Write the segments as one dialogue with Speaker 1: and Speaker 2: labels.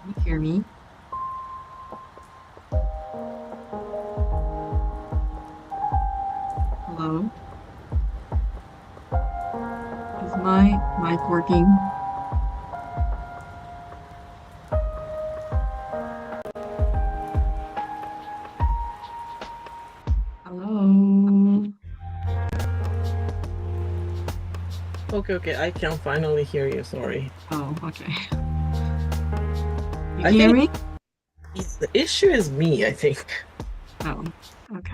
Speaker 1: you hear me? Hello? Is my mic working? Hello?
Speaker 2: Okay, okay, I can finally hear you. Sorry.
Speaker 1: Oh, okay. You
Speaker 2: I
Speaker 1: can hear
Speaker 2: think
Speaker 1: me?
Speaker 2: the issue is me, I think.
Speaker 1: Oh, okay.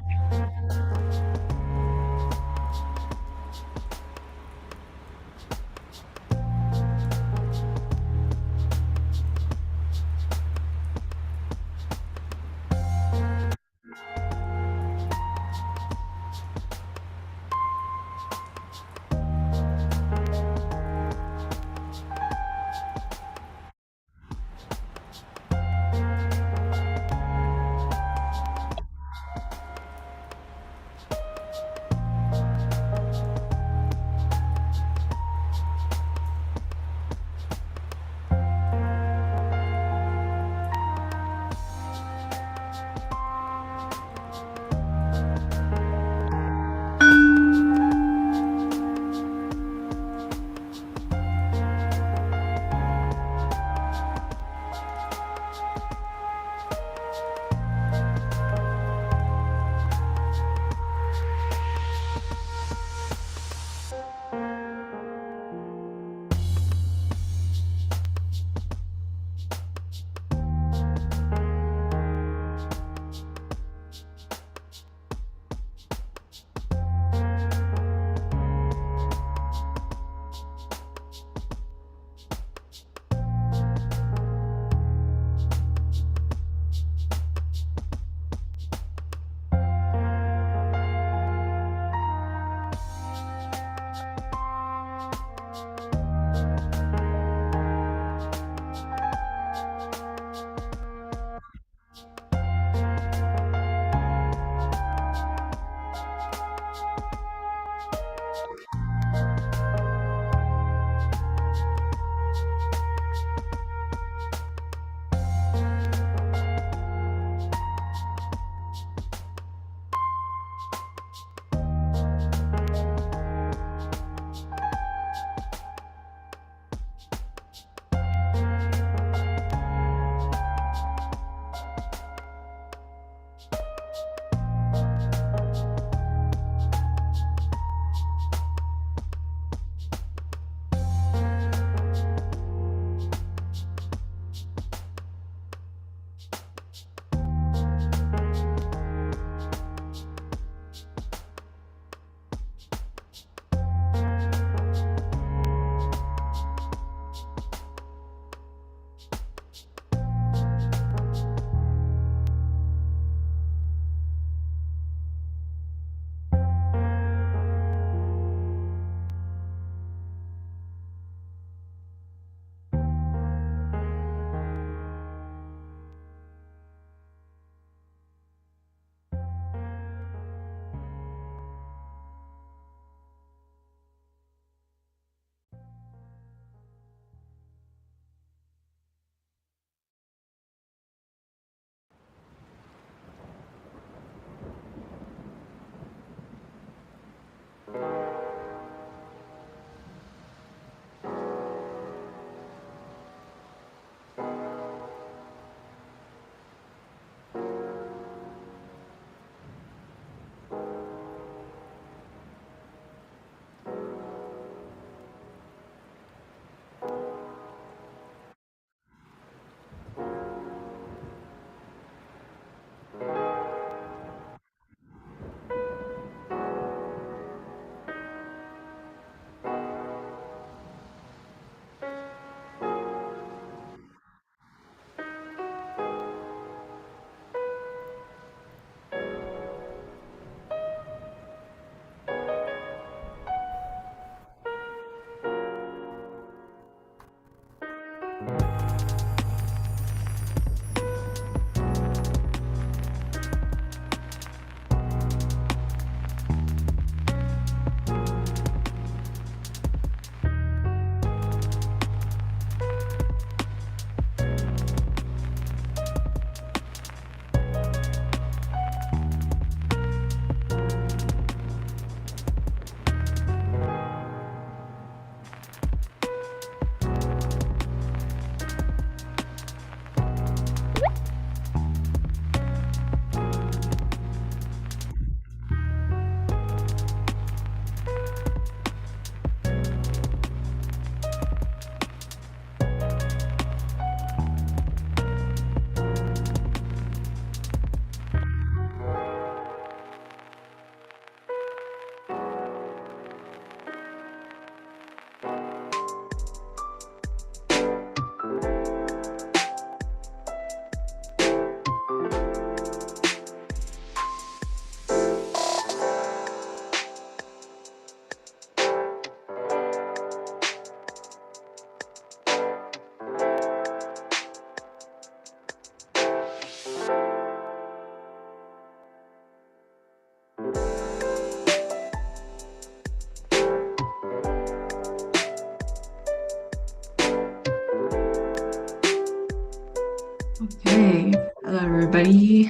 Speaker 1: Okay, hello everybody.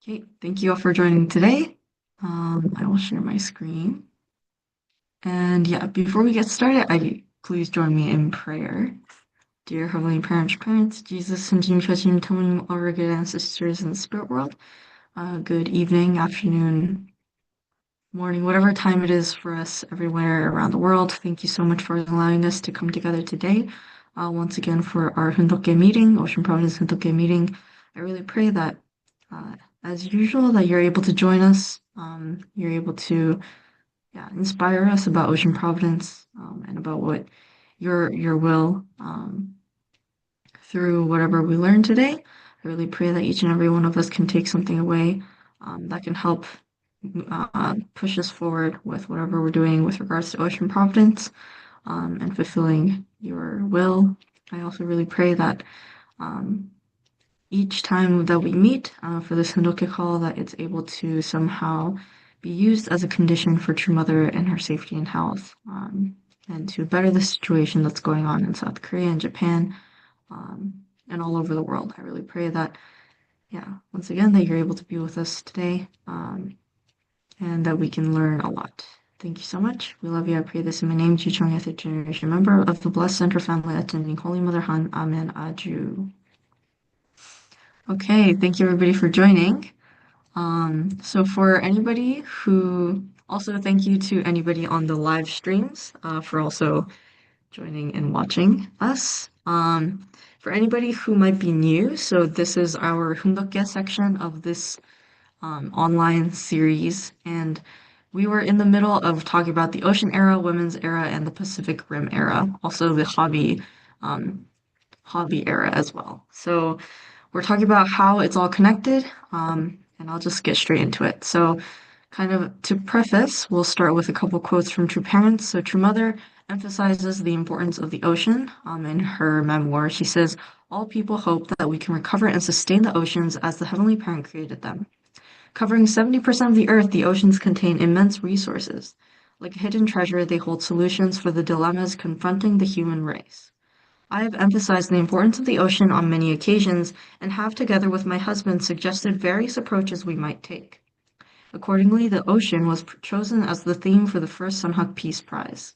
Speaker 1: Okay, thank you all for joining today. I will share my screen. And yeah, before we get started, please join me in prayer. Dear Heavenly Parents, Jesus, Sunjim, Chachim, Tomonim, all our good ancestors in the spirit world, good evening, afternoon, morning, whatever time it is for us everywhere around the world. Thank you so much for allowing us to come together today. Once again for our Hundoke meeting, Ocean Providence Hundoke meeting. I really pray that, uh, as usual, that you're able to join us. You're able to, yeah, inspire us about Ocean Providence, and about what your will, through whatever we learn today. I really pray that each and every one of us can take something away, that can help push us forward with whatever we're doing with regards to Ocean Providence, and fulfilling your will. I also really pray that, um, each time that we meet, for this Hindoke call, that it's able to somehow be used as a condition for True Mother and her safety and health, and to better the situation that's going on in South Korea and Japan, um, and all over the world. I really pray that, yeah, once again, that you're able to be with us today, and that we can learn a lot. Thank you so much. We love you. I pray this in my name, Chuchong, third generation member of the Blessed Center family attending Holy Mother Han. Amen. Aju. Okay, thank you everybody for joining. So for anybody who, also thank you to anybody on the live streams, for also joining and watching us. For anybody who might be new, so this is our Hundokke section of this, online series, and we were in the middle of talking about the Ocean Era, Women's Era, and the Pacific Rim Era, also the um, hobby era as well. So we're talking about how it's all connected, and I'll just get straight into it. So, kind of to preface, we'll start with a couple quotes from True Parents. So, True Mother emphasizes the importance of the ocean. In her memoir, she says, "All people hope that we can recover and sustain the oceans as the Heavenly Parent created them. Covering 70% of the Earth, the oceans contain immense resources. Like a hidden treasure, they hold solutions for the dilemmas confronting the human race. I have emphasized the importance of the ocean on many occasions and have, together with my husband, suggested various approaches we might take. Accordingly, the ocean was chosen as the theme for the first Sunhak Peace Prize."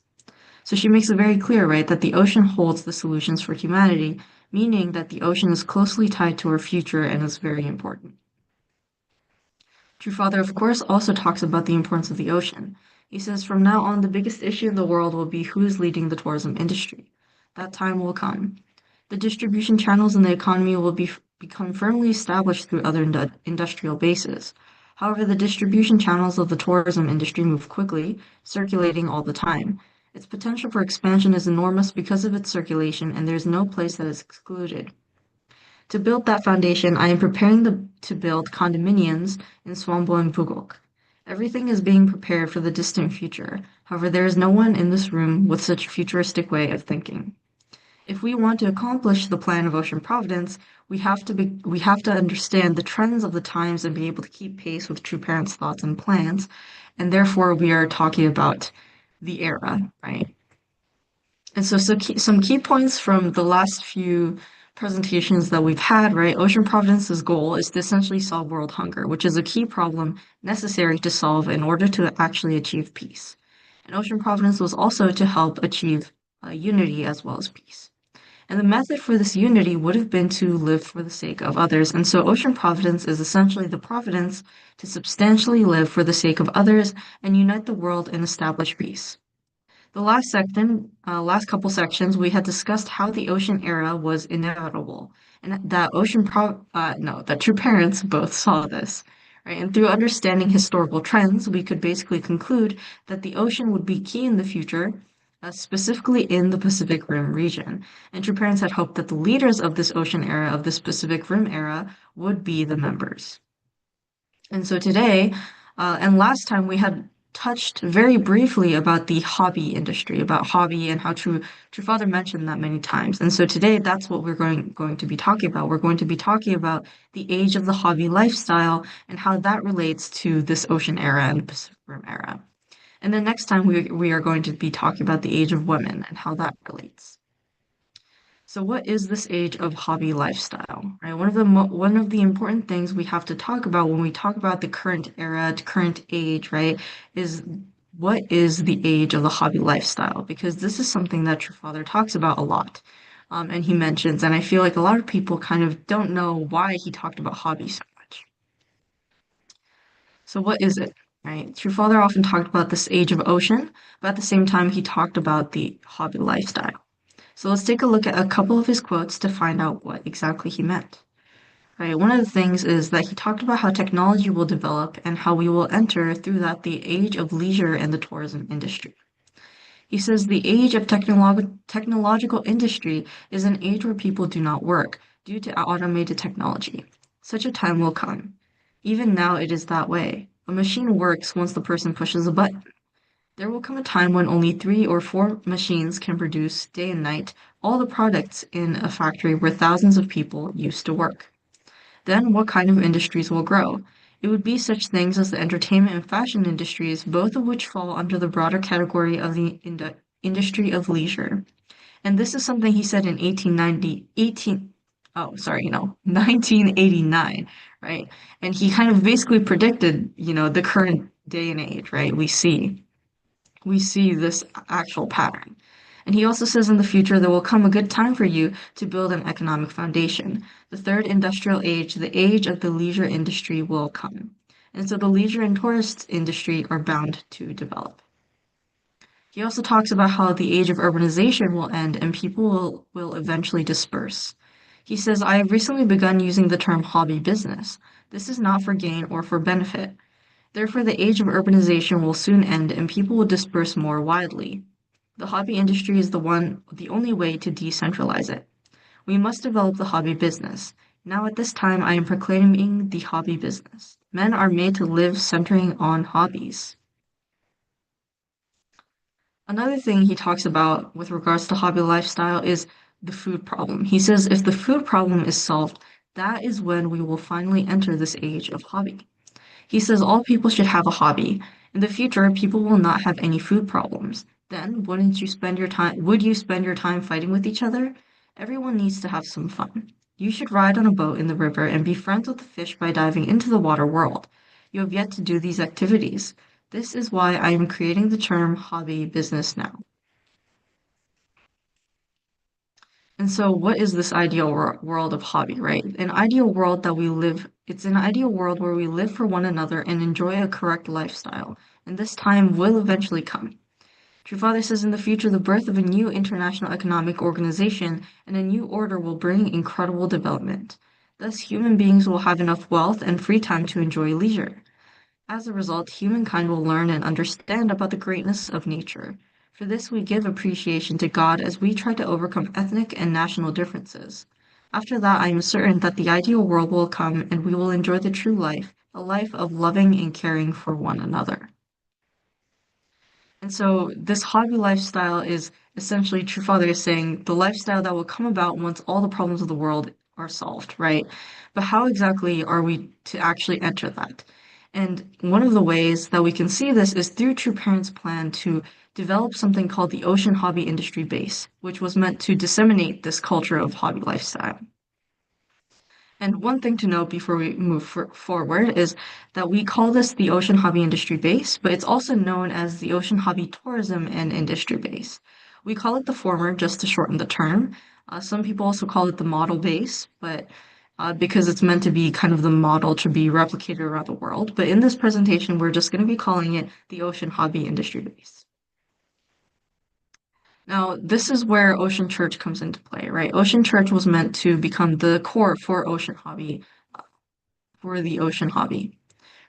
Speaker 1: So she makes it very clear, right, that the ocean holds the solutions for humanity, meaning that the ocean is closely tied to our future and is very important. True Father, of course, also talks about the importance of the ocean. He says, "From now on, the biggest issue in the world will be who is leading the tourism industry. That time will come. The distribution channels in the economy will become firmly established through other industrial bases. However, the distribution channels of the tourism industry move quickly, circulating all the time. Its potential for expansion is enormous because of its circulation, and there is no place that is excluded. To build that foundation, I am preparing to build condominiums in Swambo and Pugok. Everything is being prepared for the distant future. However, there is no one in this room with such a futuristic way of thinking. If we want to accomplish the plan of Ocean Providence, we have to understand the trends of the times and be able to keep pace with True Parents' thoughts and plans. And therefore, we are talking about the era, right? And some key points from the last few presentations that we've had, right? Ocean Providence's goal is to essentially solve world hunger, which is a key problem necessary to solve in order to actually achieve peace. And Ocean Providence was also to help achieve, unity as well as peace. And the method for this unity would have been to live for the sake of others. And so Ocean Providence is essentially the providence to substantially live for the sake of others and unite the world and establish peace. The last couple sections, we had discussed how the ocean era was inevitable, and that no, that True Parents both saw this, right? And through understanding historical trends, we could basically conclude that the ocean would be key in the future, specifically in the Pacific Rim region. And True Parents had hoped that the leaders of this ocean era, of this Pacific Rim era, would be the members. And so today, and last time we had touched very briefly about the hobby industry, about hobby and how True Father mentioned that many times. And so today, that's what we're going to be talking about. We're going to be talking about the age of the hobby lifestyle and how that relates to this ocean era and Pacific Rim era. And then next time we are going to be talking about the age of women and how that relates. So what is this age of hobby lifestyle, right? One of the important things we have to talk about when we talk about the current era, current age, right, is what is the age of the hobby lifestyle? Because this is something that your father talks about a lot. And he mentions, and I feel like a lot of people kind of don't know why he talked about hobby so much. So what is it, right? Your father often talked about this age of ocean, but at the same time, he talked about the hobby lifestyle. So let's take a look at a couple of his quotes to find out what exactly he meant. Right, one of the things is that he talked about how technology will develop and how we will enter through that the age of leisure and the tourism industry. He says the age of technological industry is an age where people do not work due to automated technology. Such a time will come. Even now it is that way. A machine works once the person pushes a button. There will come a time when only 3 or 4 machines can produce, day and night, all the products in a factory where thousands of people used to work. Then what kind of industries will grow? It would be such things as the entertainment and fashion industries, both of which fall under the broader category of the industry of leisure. And this is something he said in 1989, right? And he kind of basically predicted, the current day and age, right? We see this actual pattern. And he also says in the future there will come a good time for you to build an economic foundation. The third industrial age, the age of the leisure industry, will come. And so the leisure and tourist industry are bound to develop. He also talks about how the age of urbanization will end and people will eventually disperse. He says, I have recently begun using the term hobby business. This is not for gain or for benefit. Therefore, the age of urbanization will soon end and people will disperse more widely. The hobby industry is the only way to decentralize it. We must develop the hobby business. Now at this time I am proclaiming the hobby business. Men are made to live centering on hobbies. Another thing he talks about with regards to hobby lifestyle is the food problem. He says if the food problem is solved, that is when we will finally enter this age of hobby. He says all people should have a hobby. In the future, people will not have any food problems. Then, would you spend your time fighting with each other? Everyone needs to have some fun. You should ride on a boat in the river and be friends with the fish by diving into the water world. You have yet to do these activities. This is why I am creating the term hobby business now. And so, what is this ideal world of hobby, right? It's an ideal world where we live for one another and enjoy a correct lifestyle. And this time will eventually come. True Father says in the future, the birth of a new international economic organization and a new order will bring incredible development. Thus, human beings will have enough wealth and free time to enjoy leisure. As a result, humankind will learn and understand about the greatness of nature. For this, we give appreciation to God as we try to overcome ethnic and national differences. After that, I am certain that the ideal world will come and we will enjoy the true life, a life of loving and caring for one another. And so this hobby lifestyle is essentially True Father is saying the lifestyle that will come about once all the problems of the world are solved, right? But how exactly are we to actually enter that? And one of the ways that we can see this is through True Parents' plan to develop something called the Ocean Hobby Industry Base, which was meant to disseminate this culture of hobby lifestyle. And one thing to note before we move forward is that we call this the Ocean Hobby Industry Base, but it's also known as the Ocean Hobby Tourism and Industry Base. We call it the former just to shorten the term. Some people also call it the model base, but because it's meant to be kind of the model to be replicated around the world. But in this presentation, we're just going to be calling it the Ocean Hobby Industry Base. Now, this is where Ocean Church comes into play, right? Ocean Church was meant to become the core for the ocean hobby,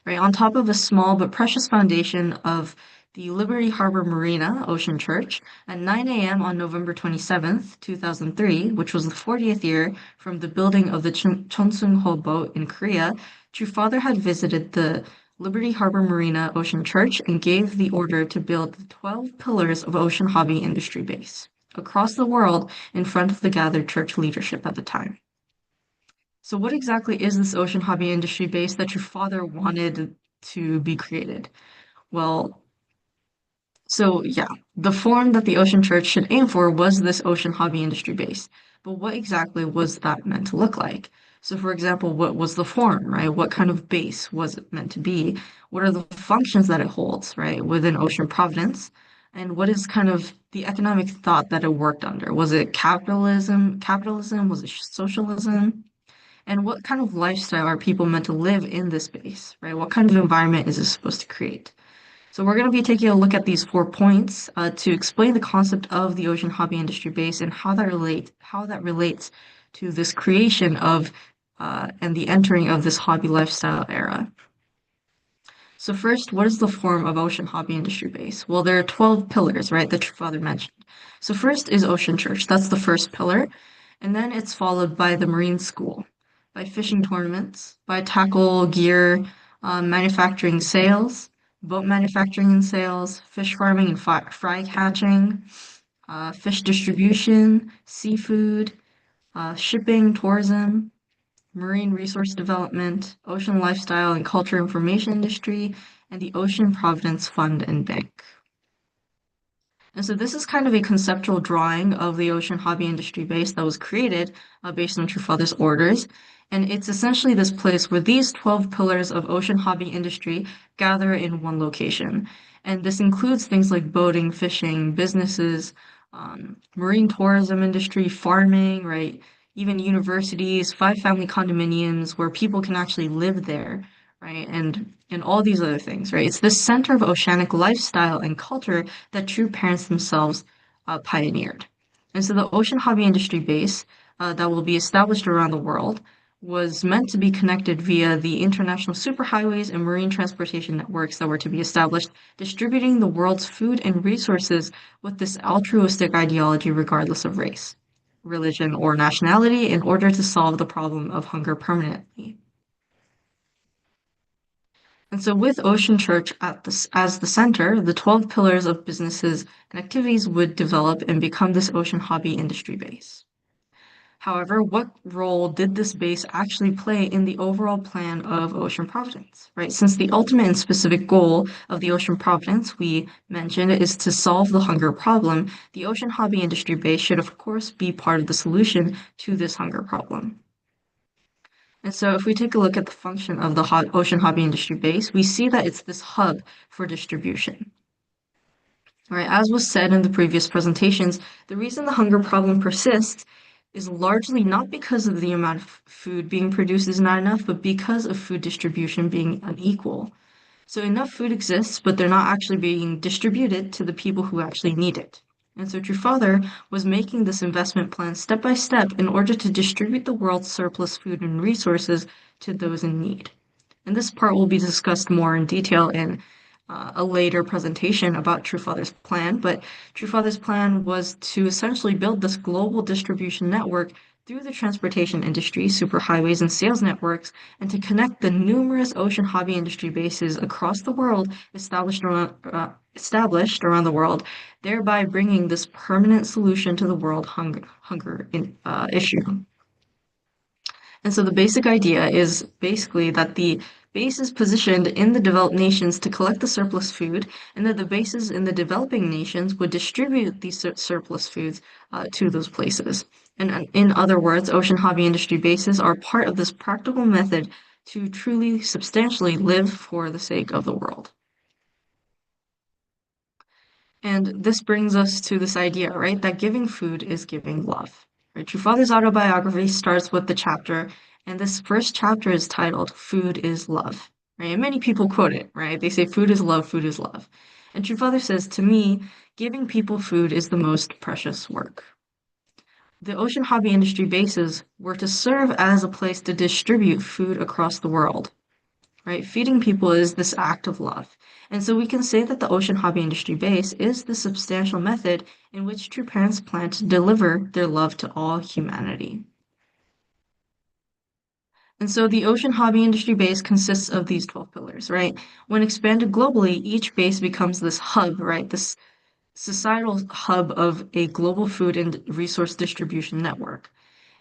Speaker 1: right? On top of a small but precious foundation of the Liberty Harbor Marina Ocean Church at 9 a.m. on November 27th, 2003, which was the 40th year from the building of the Chonsun-ho boat in Korea, True Father had visited the Liberty Harbor Marina Ocean Church and gave the order to build the 12 pillars of Ocean Hobby Industry Base across the world in front of the gathered church leadership at the time. So what exactly is this ocean hobby industry base that your father wanted to be created? Well, So yeah, the form that the Ocean Church should aim for was this ocean hobby industry base. But what exactly was that meant to look like? So for example, what was the form, right? What kind of base was it meant to be? What are the functions that it holds, right, within Ocean Providence? And what is kind of the economic thought that it worked under? Was it capitalism? Was it socialism? And what kind of lifestyle are people meant to live in this space, right? What kind of environment is this supposed to create? So we're going to be taking a look at these 4 points to explain the concept of the ocean hobby industry base and how that relates to this creation of and the entering of this hobby lifestyle era. So first, what is the form of ocean hobby industry base? Well, there are 12 pillars, right, that your father mentioned. So first is Ocean Church. That's the first pillar. And then it's followed by the Marine School, by fishing tournaments, by tackle gear, manufacturing sales, boat manufacturing and sales, fish farming and fry catching, fish distribution, seafood, shipping, tourism, marine resource development, ocean lifestyle and culture information industry, and the Ocean Providence Fund and Bank. And so this is kind of a conceptual drawing of the ocean hobby industry base that was created based on Father's orders. And it's essentially this place where these 12 pillars of ocean hobby industry gather in one location. And this includes things like boating, fishing, businesses, marine tourism industry, farming, right? Even universities, five-family condominiums where people can actually live there, right? And all these other things, right? It's the center of oceanic lifestyle and culture that true parents themselves pioneered. And so the ocean hobby industry base that will be established around the world was meant to be connected via the international superhighways and marine transportation networks that were to be established, distributing the world's food and resources with this altruistic ideology regardless of race, religion, or nationality in order to solve the problem of hunger permanently. And so, with Ocean Church as the center, the 12 pillars of businesses and activities would develop and become this ocean hobby industry base. However, what role did this base actually play in the overall plan of Ocean Providence, right? Since the ultimate and specific goal of the Ocean Providence we mentioned is to solve the hunger problem, the ocean hobby industry base should, of course, be part of the solution to this hunger problem. And so if we take a look at the function of the ocean hobby industry base, we see that it's this hub for distribution. All right, as was said in the previous presentations, the reason the hunger problem persists is largely not because of the amount of food being produced is not enough, but because of food distribution being unequal. So enough food exists, but they're not actually being distributed to the people who actually need it. And so your father was making this investment plan step by step in order to distribute the world's surplus food and resources to those in need. And this part will be discussed more in detail in a later presentation about True Father's plan. But True Father's plan was to essentially build this global distribution network through the transportation industry, superhighways, and sales networks, and to connect the numerous ocean hobby industry bases across the world established around the world, thereby bringing this permanent solution to the world hunger issue. And so the basic idea is basically that the base is positioned in the developed nations to collect the surplus food, and that the bases in the developing nations would distribute these surplus foods to those places. And in other words, ocean hobby industry bases are part of this practical method to truly substantially live for the sake of the world. And this brings us to this idea, right, that giving food is giving love. Right? Your father's autobiography starts with the chapter, and this first chapter is titled "Food is Love." Right? And many people quote it, right? They say, "Food is love, food is love." And your father says, "To me, giving people food is the most precious work." The ocean hobby industry bases were to serve as a place to distribute food across the world, right? Feeding people is this act of love. And so we can say that the ocean hobby industry base is the substantial method in which true parents plan to deliver their love to all humanity. And so the ocean hobby industry base consists of these 12 pillars, right? When expanded globally, each base becomes this hub, right? This societal hub of a global food and resource distribution network.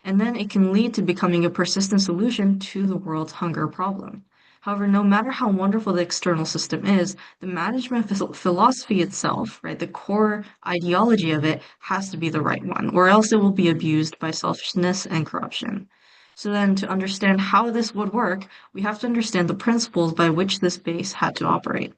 Speaker 1: And then it can lead to becoming a persistent solution to the world's hunger problem. However, no matter how wonderful the external system is, the management philosophy itself, right, the core ideology of it has to be the right one, or else it will be abused by selfishness and corruption. So then, to understand how this would work, we have to understand the principles by which this base had to operate.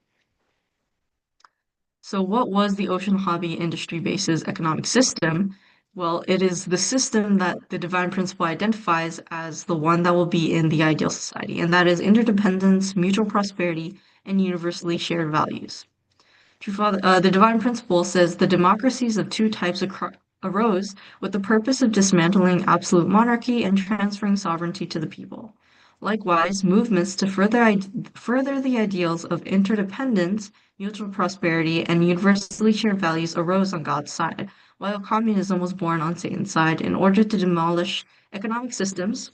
Speaker 1: So, what was the ocean hobby industry base's economic system? Well, it is the system that the divine principle identifies as the one that will be in the ideal society, and that is interdependence, mutual prosperity, and universally shared values. The divine principle says the democracies of two types arose with the purpose of dismantling absolute monarchy and transferring sovereignty to the people. Likewise, movements to further the ideals of interdependence, mutual prosperity, and universally shared values arose on God's side, while communism was born on Satan's side in order to demolish economic systems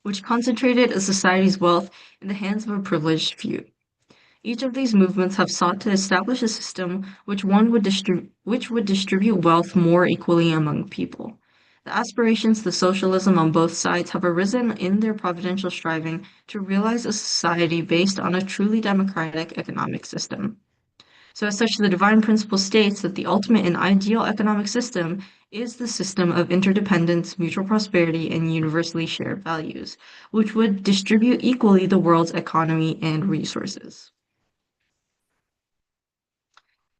Speaker 1: which concentrated a society's wealth in the hands of a privileged few. Each of these movements have sought to establish a system which would distribute wealth more equally among people. The aspirations to socialism on both sides have arisen in their providential striving to realize a society based on a truly democratic economic system. So, as such, the divine principle states that the ultimate and ideal economic system is the system of interdependence, mutual prosperity, and universally shared values, which would distribute equally the world's economy and resources.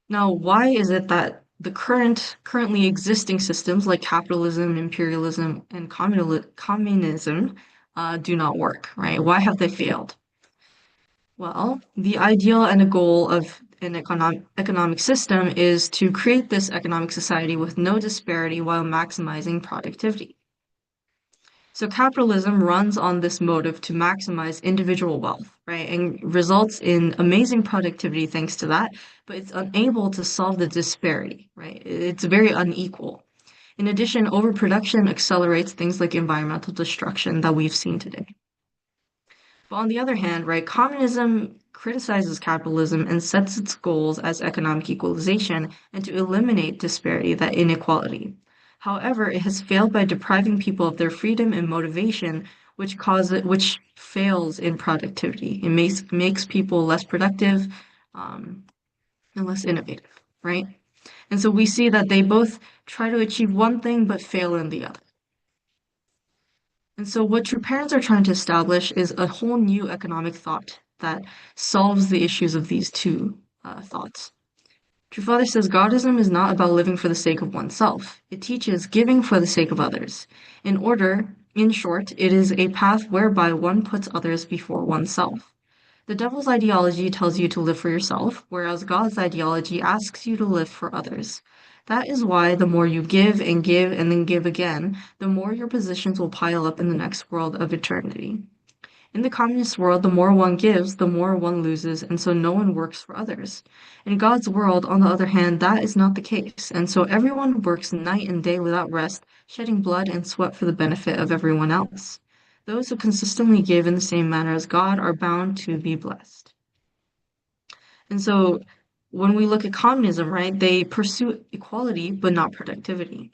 Speaker 1: Now, why is it that the currently existing systems like capitalism, imperialism, and communism do not work, right? Why have they failed? Well, the ideal and a goal of an economic system is to create this economic society with no disparity while maximizing productivity. So capitalism runs on this motive to maximize individual wealth, right? And results in amazing productivity thanks to that, but it's unable to solve the disparity, right? It's very unequal. In addition, overproduction accelerates things like environmental destruction that we've seen today. But on the other hand, right, communism criticizes capitalism and sets its goals as economic equalization and to eliminate disparity, that inequality. However, it has failed by depriving people of their freedom and motivation, which fails in productivity. It makes people less productive, um, and less innovative, right? And so we see that they both try to achieve one thing but fail in the other. And so, what true parents are trying to establish is a whole new economic thought that solves the issues of these two thoughts. True Father says Godism is not about living for the sake of oneself. It teaches giving for the sake of others. In short, it is a path whereby one puts others before oneself. The devil's ideology tells you to live for yourself, whereas God's ideology asks you to live for others. That is why the more you give and then give again, the more your positions will pile up in the next world of eternity. In the communist world, the more one gives, the more one loses, and so no one works for others. In God's world, on the other hand, that is not the case, and so everyone works night and day without rest, shedding blood and sweat for the benefit of everyone else. Those who consistently give in the same manner as God are bound to be blessed. And so when we look at communism, right, they pursue equality but not productivity.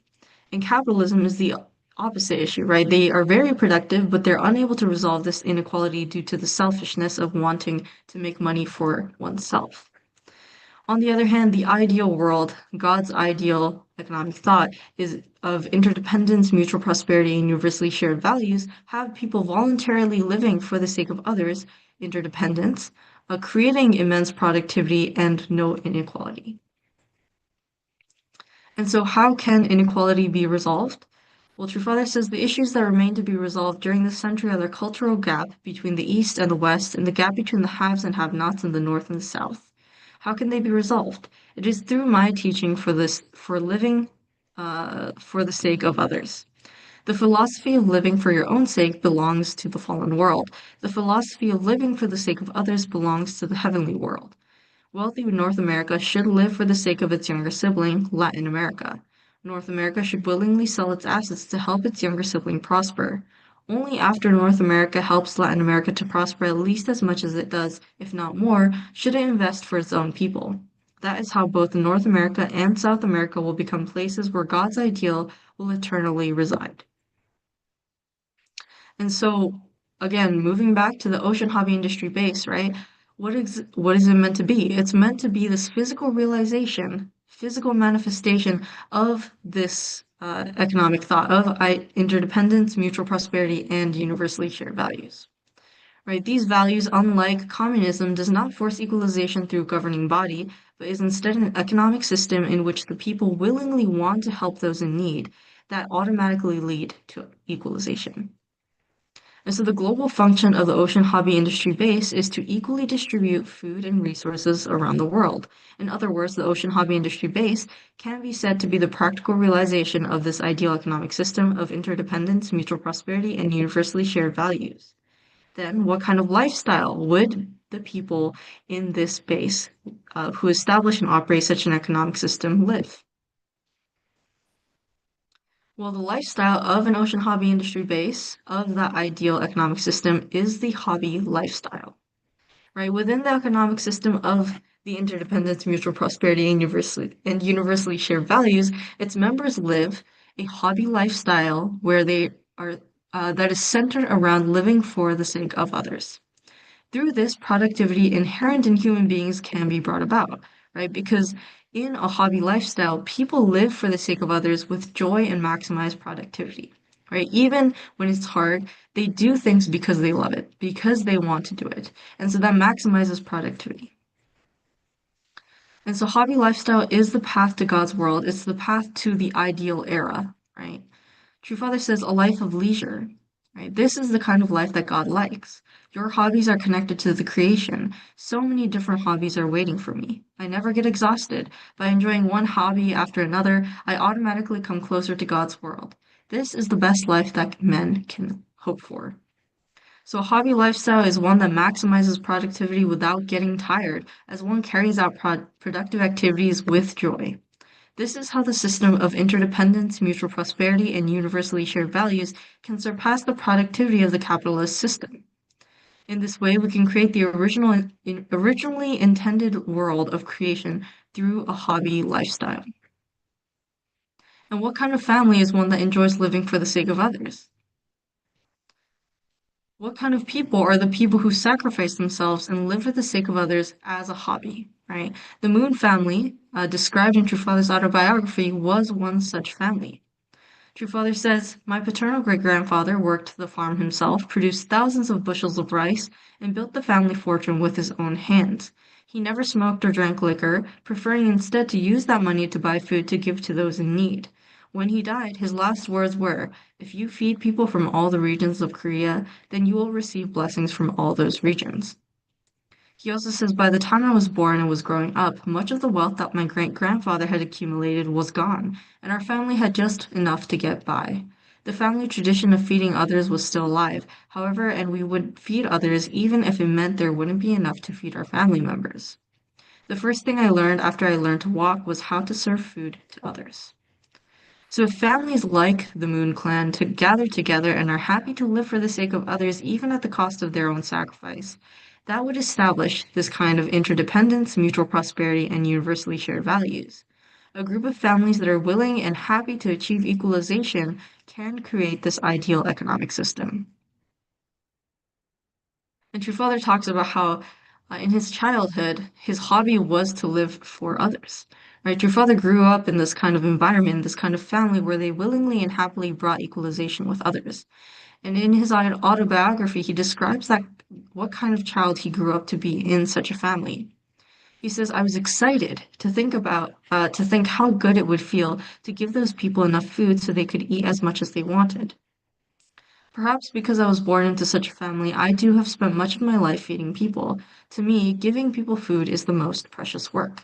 Speaker 1: And capitalism is the opposite issue, right? They are very productive, but they're unable to resolve this inequality due to the selfishness of wanting to make money for oneself. On the other hand, the ideal world, God's ideal economic thought, is of interdependence, mutual prosperity, and universally shared values, have people voluntarily living for the sake of others, interdependence, creating immense productivity and no inequality. And so, how can inequality be resolved? Well, True Father says the issues that remain to be resolved during this century are the cultural gap between the East and the West, and the gap between the haves and have-nots in the North and the South. How can they be resolved? It is through my teaching for living for the sake of others. The philosophy of living for your own sake belongs to the fallen world. The philosophy of living for the sake of others belongs to the heavenly world. Wealthy North America should live for the sake of its younger sibling, Latin America. North America should willingly sell its assets to help its younger sibling prosper. Only after North America helps Latin America to prosper at least as much as it does, if not more, should it invest for its own people. That is how both North America and South America will become places where God's ideal will eternally reside. And so again, moving back to the ocean hobby industry base, right? What is it meant to be? It's meant to be this physical realization, physical manifestation of this economic thought of interdependence, mutual prosperity, and universally shared values. Right? These values, unlike communism, does not force equalization through governing body, but is instead an economic system in which the people willingly want to help those in need that automatically lead to equalization. And so the global function of the ocean hobby industry base is to equally distribute food and resources around the world. In other words, the ocean hobby industry base can be said to be the practical realization of this ideal economic system of interdependence, mutual prosperity, and universally shared values. Then, what kind of lifestyle would the people in this base who establish and operate such an economic system live? Well, the lifestyle of an ocean hobby industry base of that ideal economic system is the hobby lifestyle, right? Within the economic system of the interdependence, mutual prosperity, and universally shared values, its members live a hobby lifestyle where they are that is centered around living for the sake of others. Through this, productivity inherent in human beings can be brought about, right? Because in a hobby lifestyle, people live for the sake of others with joy and maximize productivity, right? Even when it's hard, they do things because they love it, because they want to do it. And so that maximizes productivity. And so hobby lifestyle is the path to God's world. It's the path to the ideal era, right? True Father says a life of leisure, right? This is the kind of life that God likes. Your hobbies are connected to the creation. So many different hobbies are waiting for me. I never get exhausted. By enjoying one hobby after another, I automatically come closer to God's world. This is the best life that men can hope for. So a hobby lifestyle is one that maximizes productivity without getting tired, as one carries out productive activities with joy. This is how the system of interdependence, mutual prosperity, and universally shared values can surpass the productivity of the capitalist system. In this way, we can create the originally intended world of creation through a hobby lifestyle. And what kind of family is one that enjoys living for the sake of others? What kind of people are the people who sacrifice themselves and live for the sake of others as a hobby, right? The Moon family, described in Truefather's autobiography, was one such family. Truefather says, my paternal great-grandfather worked the farm himself, produced thousands of bushels of rice, and built the family fortune with his own hands. He never smoked or drank liquor, preferring instead to use that money to buy food to give to those in need. When he died, his last words were, if you feed people from all the regions of Korea, then you will receive blessings from all those regions. He also says, by the time I was born and was growing up, much of the wealth that my great-grandfather had accumulated was gone, and our family had just enough to get by. The family tradition of feeding others was still alive, however, and we would feed others even if it meant there wouldn't be enough to feed our family members. The first thing I learned after I learned to walk was how to serve food to others. So if families like the Moon Clan to gather together and are happy to live for the sake of others, even at the cost of their own sacrifice, that would establish this kind of interdependence, mutual prosperity, and universally shared values. A group of families that are willing and happy to achieve equalization can create this ideal economic system. And Truefather talks about how in his childhood, his hobby was to live for others. Right? Truefather grew up in this kind of environment, this kind of family where they willingly and happily brought equalization with others. And in his autobiography, he describes that what kind of child he grew up to be in such a family. He says, I was excited to think how good it would feel to give those people enough food so they could eat as much as they wanted. Perhaps because I was born into such a family, I do have spent much of my life feeding people. To me, giving people food is the most precious work.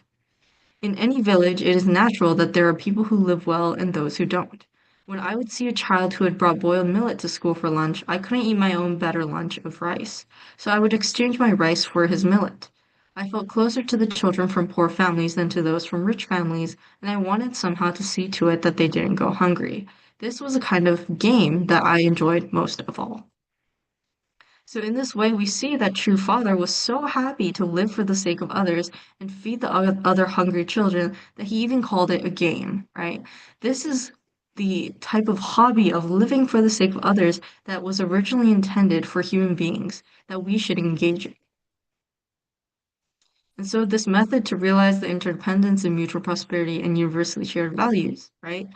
Speaker 1: In any village, it is natural that there are people who live well and those who don't. When I would see a child who had brought boiled millet to school for lunch, I couldn't eat my own better lunch of rice, so I would exchange my rice for his millet. I felt closer to the children from poor families than to those from rich families, and I wanted somehow to see to it that they didn't go hungry. This was a kind of game that I enjoyed most of all. So in this way, we see that true father was so happy to live for the sake of others and feed the other hungry children that he even called it a game, right? This is the type of hobby of living for the sake of others that was originally intended for human beings that we should engage in. And so this method to realize the interdependence and mutual prosperity and universally shared values, right,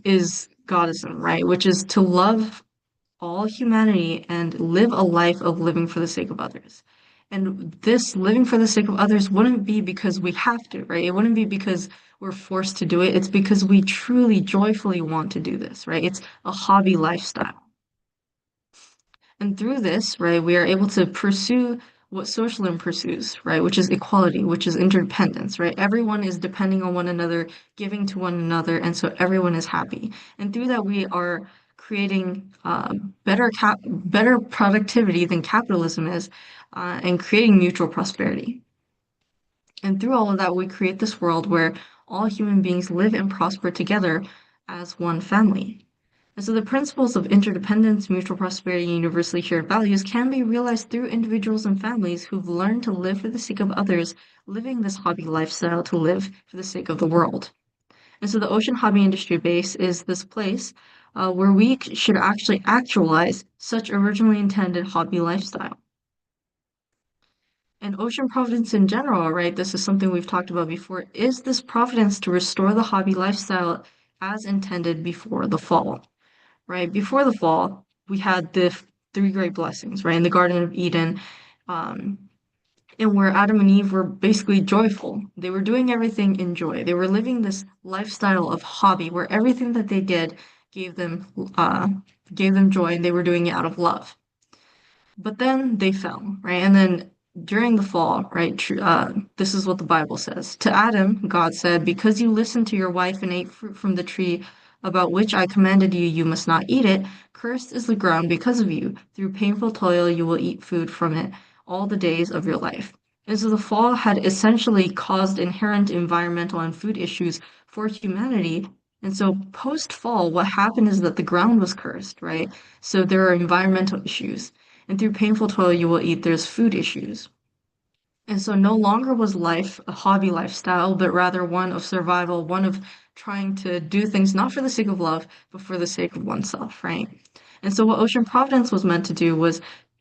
Speaker 1: is Goddism, right, which is to love all humanity and live a life of living for the sake of others. And this living for the sake of others wouldn't be because we have to, right? It wouldn't be because we're forced to do it. It's because we truly, joyfully want to do this, right? It's a hobby lifestyle. And through this, right, we are able to pursue what socialism pursues, right, which is equality, which is interdependence, right? Everyone is depending on one another, giving to one another, and so everyone is happy. And through that, we are creating better productivity than capitalism is, and creating mutual prosperity. And through all of that, we create this world where all human beings live and prosper together as one family. And so the principles of interdependence, mutual prosperity, and universally shared values can be realized through individuals and families who've learned to live for the sake of others, living this hobby lifestyle to live for the sake of the world. And so the Ocean Hobby Industry Base is this place where we should actually actualize such originally intended hobby lifestyle. And ocean providence in general, right? This is something we've talked about before. Is this providence to restore the hobby lifestyle as intended before the fall? Right? Before the fall, we had the three great blessings, right? In the Garden of Eden, um, and where Adam and Eve were basically joyful. They were doing everything in joy. They were living this lifestyle of hobby where everything that they did gave them uh, gave them joy, and they were doing it out of love. But then they fell, right? And then during the fall, right? This is what the Bible says. To Adam, God said, "Because you listened to your wife and ate fruit from the tree about which I commanded you, you must not eat it. Cursed is the ground because of you. Through painful toil, you will eat food from it all the days of your life." And so the fall had essentially caused inherent environmental and food issues for humanity. And so post-fall, what happened is that the ground was cursed, right? So there are environmental issues. And through painful toil you will eat, there's food issues. And so no longer was life a hobby lifestyle, but rather one of survival, one of trying to do things not for the sake of love, but for the sake of oneself, right? And so what Ocean Providence was meant to do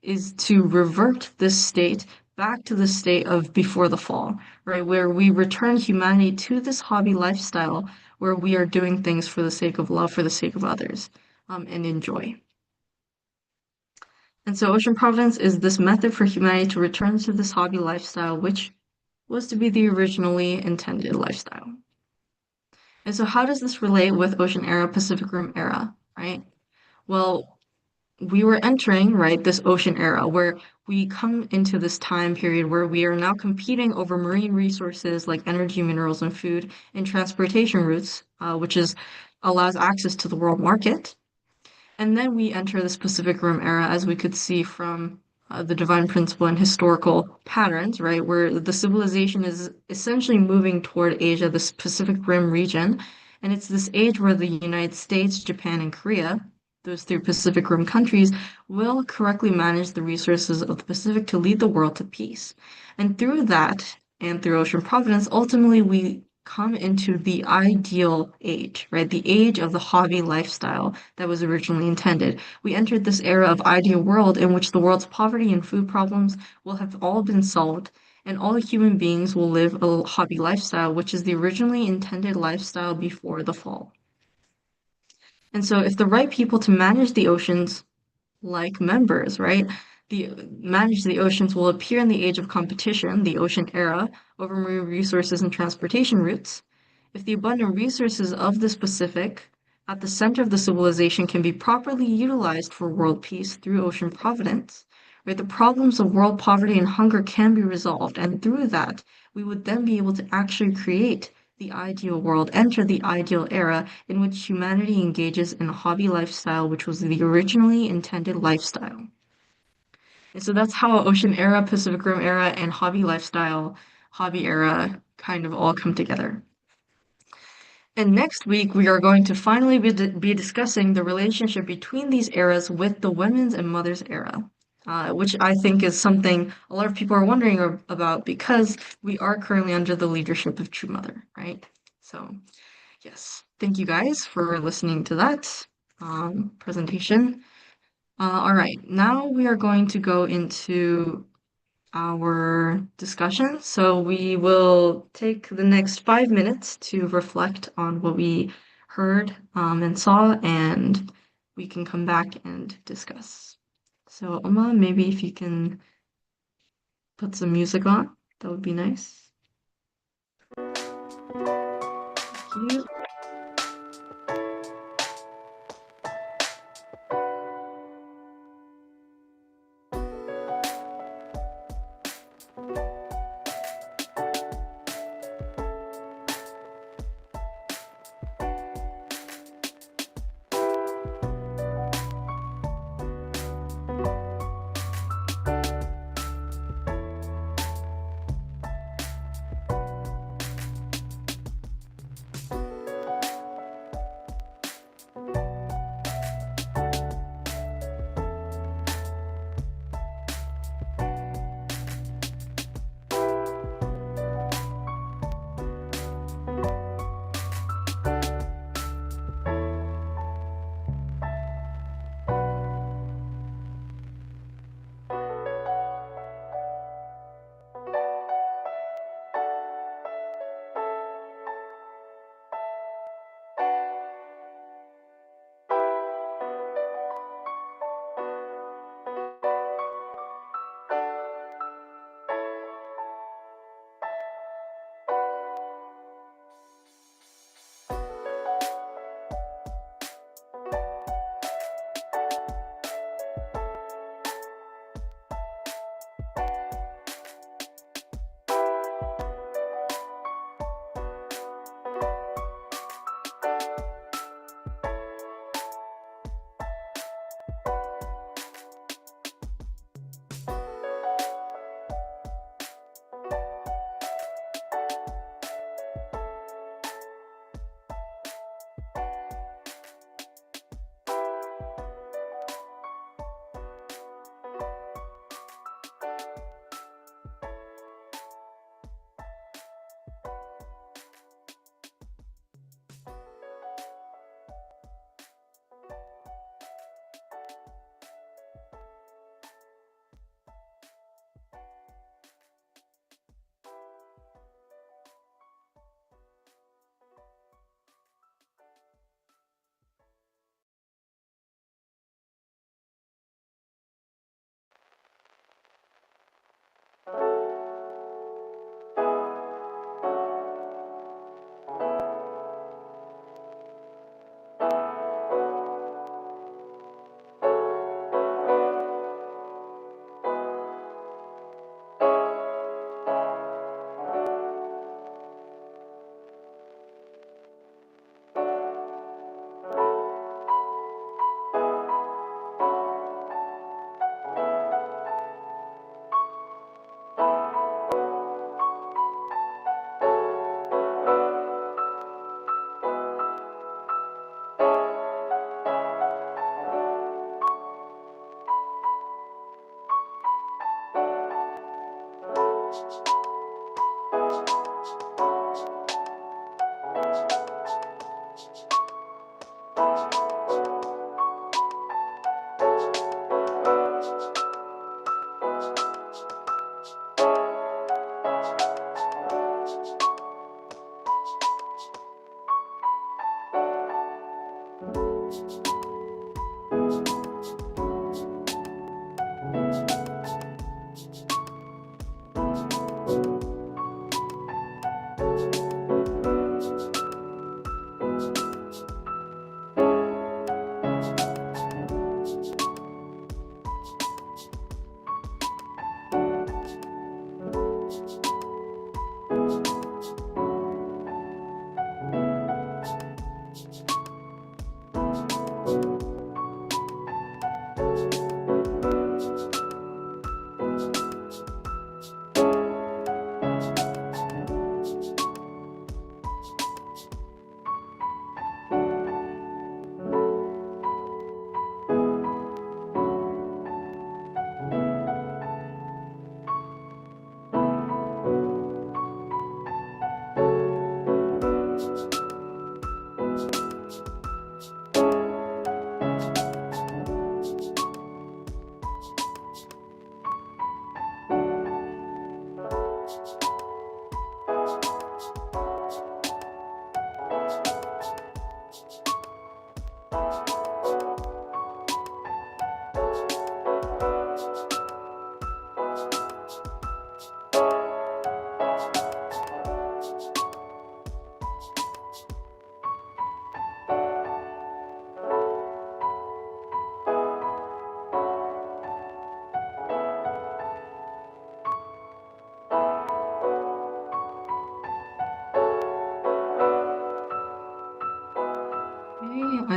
Speaker 1: is to revert this state back to the state of before the fall, right? Where we return humanity to this hobby lifestyle where we are doing things for the sake of love, for the sake of others, and enjoy. And so ocean providence is this method for humanity to return to this hobby lifestyle, which was to be the originally intended lifestyle. And so how does this relate with ocean era, Pacific Rim era, right? Well, we were entering, right, this ocean era where we come into this time period where we are now competing over marine resources like energy, minerals, and food and transportation routes, which is allows access to the world market. And then we enter the Pacific Rim era, as we could see from the divine principle and historical patterns, right? Where the civilization is essentially moving toward Asia, this Pacific Rim region. And it's this age where the United States, Japan, and Korea, those three Pacific Rim countries, will correctly manage the resources of the Pacific to lead the world to peace. And through that, and through ocean providence, ultimately we come into the ideal age, right? The age of the hobby lifestyle that was originally intended. We entered this era of ideal world in which the world's poverty and food problems will have all been solved, and all human beings will live a hobby lifestyle, which is the originally intended lifestyle before the fall. And so, if the right people to manage the oceans like members, right? The manage the oceans will appear in the age of competition, the ocean era, over marine resources and transportation routes. If the abundant resources of this Pacific at the center of the civilization can be properly utilized for world peace through ocean providence, right, the problems of world poverty and hunger can be resolved, and through that, we would then be able to actually create the ideal world, enter the ideal era in which humanity engages in a hobby lifestyle, which was the originally intended lifestyle. And so that's how Ocean era, Pacific Rim era, and hobby lifestyle, hobby era kind of all come together. And next week, we are going to finally be discussing the relationship between these eras with the women's and mother's era, which I think is something a lot of people are wondering about because we are currently under the leadership of True Mother, right? So Yes. Thank you guys for listening to that presentation. All right, now we are going to go into our discussion. So we will take the next 5 minutes to reflect on what we heard and saw, and we can come back and discuss. So, Oma, maybe if you can put some music on, that would be nice. Thank you.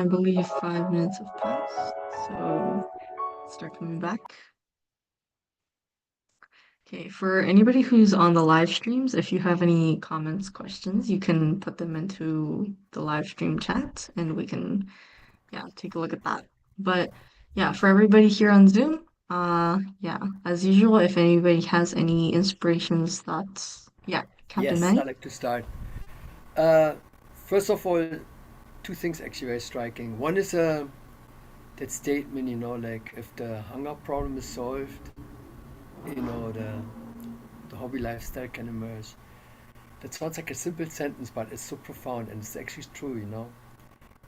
Speaker 1: I believe 5 minutes have passed, so start coming back. Okay, for anybody who's on the live streams, if you have any comments, questions, you can put them into the live stream chat and we can, yeah, take a look at that. But yeah, for everybody here on Zoom, yeah, as usual, if anybody has any inspirations, thoughts, yeah, Captain
Speaker 3: Yes, I
Speaker 1: Manny.
Speaker 3: like to start. Uh, First of all, two things actually very striking. One is that statement, like if the hunger problem is solved, the hobby lifestyle can emerge. That sounds like a simple sentence, but it's so profound and it's actually true,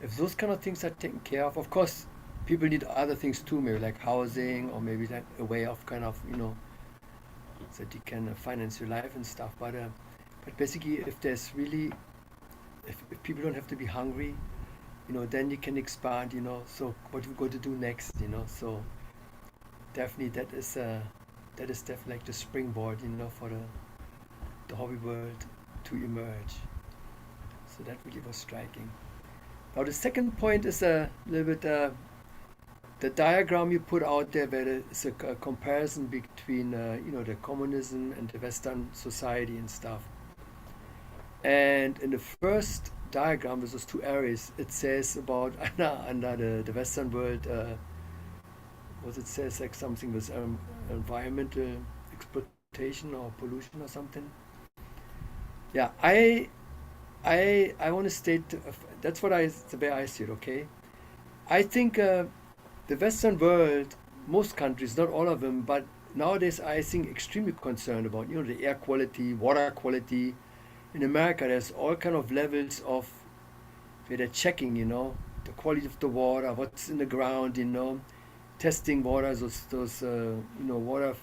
Speaker 3: If those kind of things are taken care of course, people need other things too, maybe like housing or maybe like a way of kind of, that you can finance your life and stuff. But basically, if there's really, if people don't have to be hungry, then you can expand, so what we're going to do next, so definitely that is definitely like the springboard, for the hobby world to emerge. So that really was striking. Now the second point is a little bit the diagram you put out there, where it's a comparison between the communism and the Western society and stuff. And in the first diagram with those two areas, it says about under the Western world, what it says like something with environmental exploitation or pollution or something. Yeah, I want to state that's the way I see it. Okay, I think the Western world, most countries, not all of them, but nowadays I think extremely concerned about the air quality, water quality. In America, there's all kind of levels of where they're checking, the quality of the water, what's in the ground, testing water, those water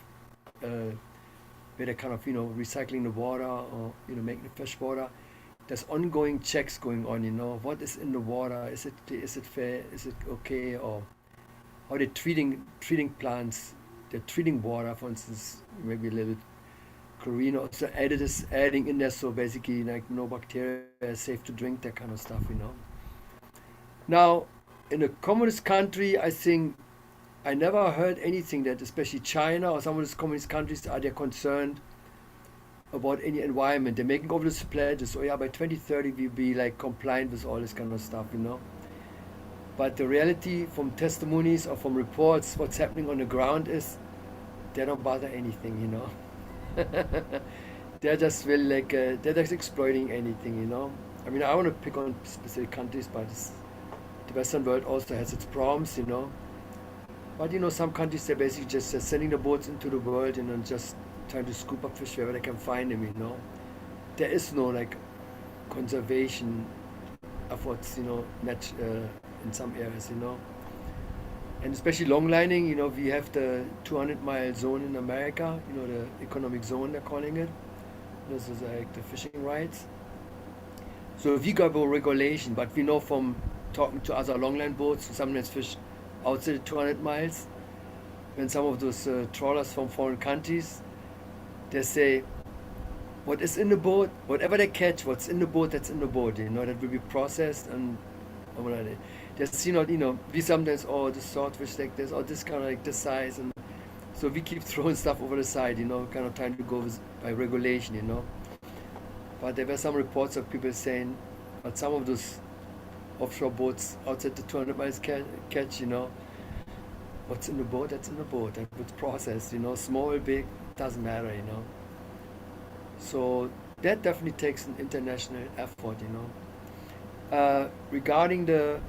Speaker 3: uh, where they're kind of recycling the water or making the fresh water. There's ongoing checks going on. What is in the water? Is it fair? Is it okay? Or how they're treating plants? They're treating water, for instance, maybe a little bit chlorine or also adding in there, so basically like no bacteria, safe to drink, that kind of stuff. Now, in a communist country, I think I never heard anything that, especially China or some of these communist countries, are they concerned about any environment. They're making all these pledges. Oh yeah, by 2030 we'll be like compliant with all this kind of stuff. But the reality from testimonies or from reports, what's happening on the ground is they don't bother anything. They're just really like they're just exploiting anything. I mean, I want to pick on specific countries, but the Western world also has its problems. But some countries, they're basically just sending the boats into the world and just trying to scoop up fish wherever they can find them. There is no like conservation efforts, in some areas. And especially longlining, we have the 200-mile zone in America, the economic zone they're calling it. This is like the fishing rights. So we got a regulation, but we know from talking to other longline boats who sometimes fish outside the 200 miles, when some of those trawlers from foreign countries, they say, what is in the boat, whatever they catch, what's in the boat, that's in the boat, that will be processed and there's, we sometimes, oh, the swordfish like this, or this kind of like this size, and so we keep throwing stuff over the side, kind of trying to go by regulation. But there were some reports of people saying, but some of those offshore boats outside the 200 miles catch, what's in the boat, that's in the boat, and it's processed, small, big, doesn't matter. So that definitely takes an international effort. Regarding that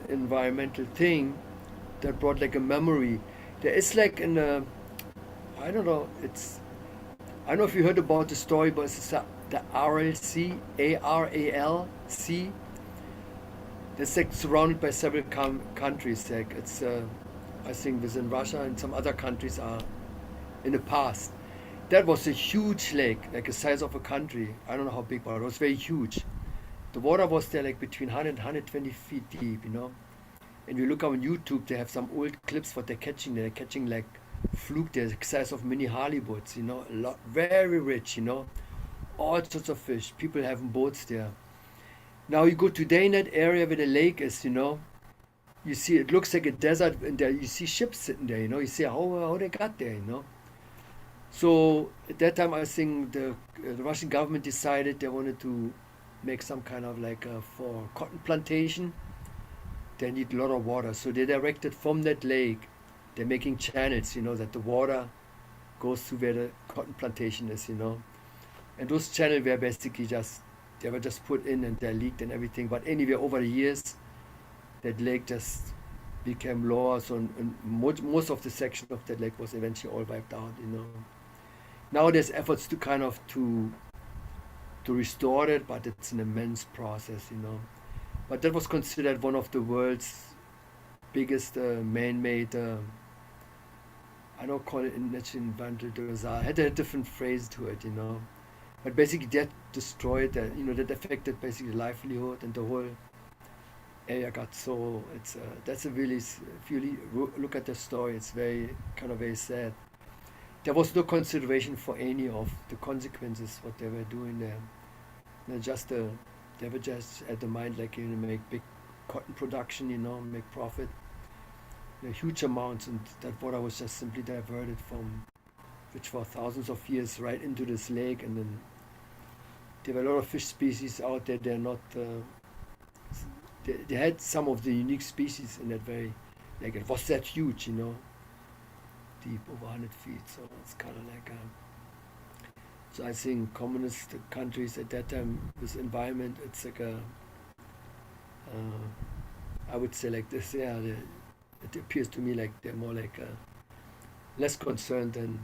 Speaker 3: environmental thing, that brought like a memory. There is like I don't know, I don't know if you heard about the story, but it's the RLC, ARALC. It's like surrounded by several countries. Like it's, I think, within Russia and some other countries are in the past. That was a huge lake, like the size of a country. I don't know how big, but it was very huge. The water was there like between 100 and 120 feet deep. And you look on YouTube, they have some old clips what they're catching. They're catching like fluke, the size of mini halibuts, a lot, very rich, all sorts of fish. People having boats there. Now you go today in that area where the lake is, you see it looks like a desert, and there you see ships sitting there. You see how they got there. So at that time, I think the Russian government decided they wanted to make some kind of like for cotton plantation. They need a lot of water, so they directed from that lake. They're making channels, that the water goes to where the cotton plantation is. And those channels were basically just they were just put in and they leaked and everything. But anyway, over the years, that lake just became lower. So and most of the section of that lake was eventually all wiped out. Now there's efforts to kind of to restore it, but it's an immense process. But that was considered one of the world's biggest man-made. I don't call it natural environmental disaster. Had a different phrase to it. But basically that destroyed that. That affected basically livelihood and the whole area got so. It's that's a really if you look at the story, it's very sad. There was no consideration for any of the consequences what they were doing there. They just they were just at the mind like make big cotton production, make profit, huge amounts, and that water was just simply diverted from which for thousands of years right into this lake, and then there were a lot of fish species out there. They're not. They had some of the unique species in that very, like it was that huge, deep over 100 feet. So it's kind of like. So I think communist countries at that time, this environment, it's like I would say like this, yeah. It appears to me like they're more like less concerned than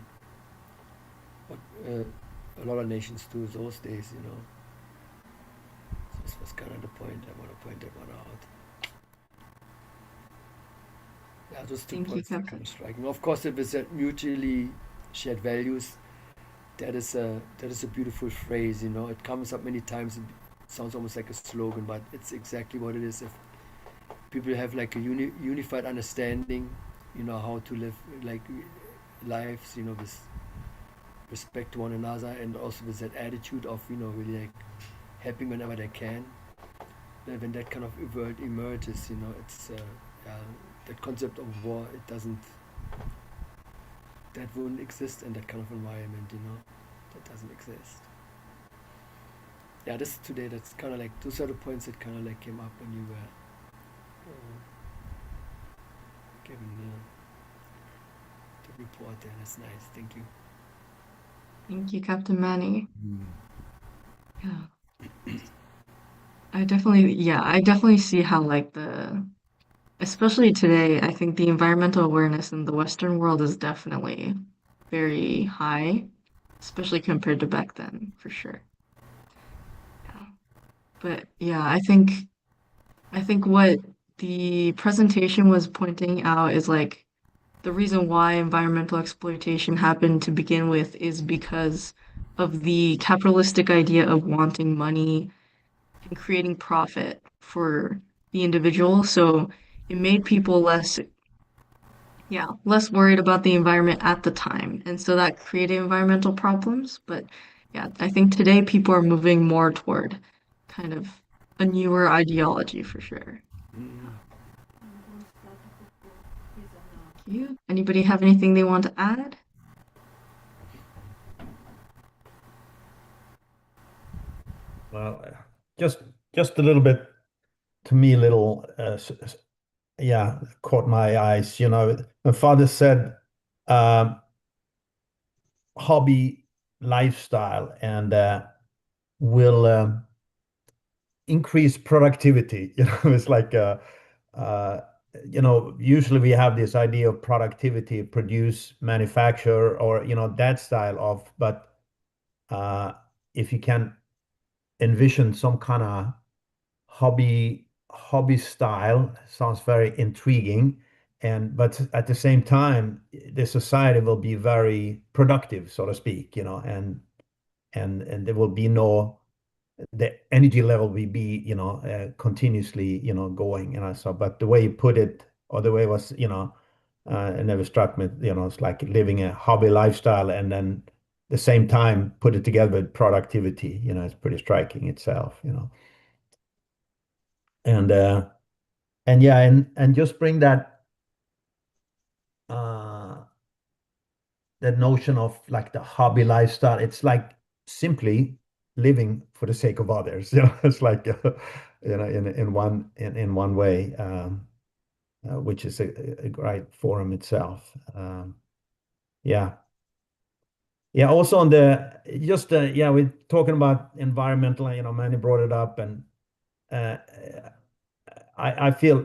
Speaker 3: what a lot of nations do those days. So this was kind of the point. I want to point that one out. Yeah, those two
Speaker 1: Thank you,
Speaker 3: points that kind
Speaker 1: Captain.
Speaker 3: of striking. Of course, if it's a mutually shared values, that is a beautiful phrase. It comes up many times. It sounds almost like a slogan, but it's exactly what it is. If people have like a unified understanding, how to live like lives, with respect to one another, and also with that attitude of really like helping whenever they can. Then when that kind of word emerges, it's yeah, that concept of war. It doesn't. That wouldn't exist in that kind of environment. That doesn't exist. Yeah, this today. That's kind of like those are the points that kind of like came up when you were giving the report there. That's nice. Thank you.
Speaker 1: Thank you, Captain Manny.
Speaker 3: Mm.
Speaker 1: Yeah, I definitely see how like especially today, I think the environmental awareness in the Western world is definitely very high, especially compared to back then, for sure. Yeah. But yeah, I think what the presentation was pointing out is like the reason why environmental exploitation happened to begin with is because of the capitalistic idea of wanting money and creating profit for the individual. So it made people less worried about the environment at the time. And so that created environmental problems. But yeah, I think today people are moving more toward kind of a newer ideology for sure.
Speaker 3: Mm.
Speaker 1: Thank you. Anybody have anything they want to add?
Speaker 4: Well, just just a little bit to me, little yeah, caught my eyes. My father said um, hobby lifestyle and will increase productivity. It's like uh, usually we have this idea of productivity, produce, manufacture, or that style of. But uh, if you can envision some kind of hobby style, sounds very intriguing, and but at the same time the society will be very productive, so to speak, and there will be no, the energy level will be continuously going, so but the way you put it, or the way it was, it never struck me, it's like living a hobby lifestyle and then the same time put it together with productivity. It's pretty striking itself. and yeah, and just bring uh, that notion of like the hobby lifestyle. It's like simply living for the sake of others. It's like in one way, which is a great forum itself. Yeah. Yeah, also on the just yeah, we're talking about environmental, Manny brought it up, and uh, I feel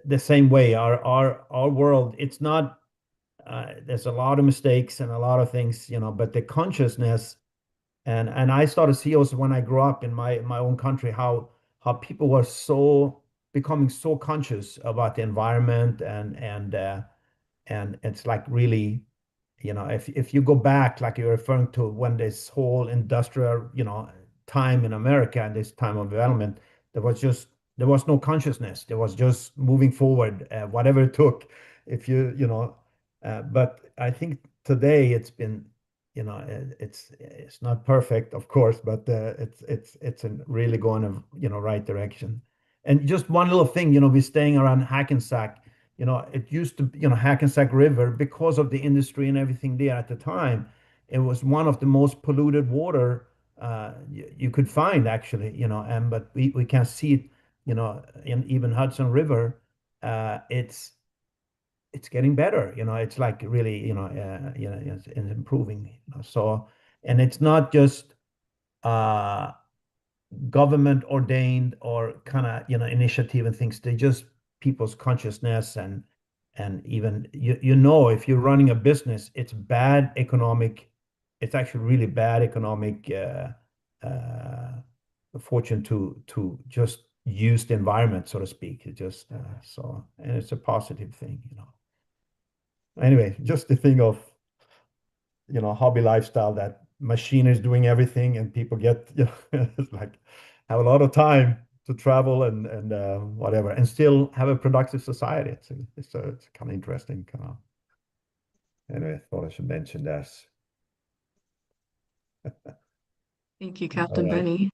Speaker 4: the same way. Our world, it's not there's a lot of mistakes and a lot of things, but the consciousness, and I started to see also when I grew up in my own country how people were so becoming so conscious about the environment, and it's like really, if you go back, like you're referring to, when this whole industrial, time in America and this time of development, there was just there was no consciousness. There was just moving forward, whatever it took. If but I think today it's been, it's not perfect, of course, but it's in really going in, right direction. And just one little thing, we're staying around Hackensack. It used to, Hackensack River, because of the industry and everything there at the time, it was one of the most polluted water you could find, actually, and but we can see it, in even Hudson River. It's getting better, it's like really, it's improving, so, and it's not just uh government ordained or kind of, initiative and things. They just people's consciousness, and even if you're running a business, it's bad economic, it's actually really bad economic fortune to just use the environment, so to speak. It just so, and it's a positive thing, anyway, just the thing of, hobby lifestyle, that machine is doing everything and people get, it's like have a lot of time to travel and whatever, and still have a productive society. It's kind of interesting, kind of. Anyway, I thought I should mention this.
Speaker 1: Thank you,
Speaker 4: All
Speaker 1: Captain
Speaker 4: right.
Speaker 1: Benny.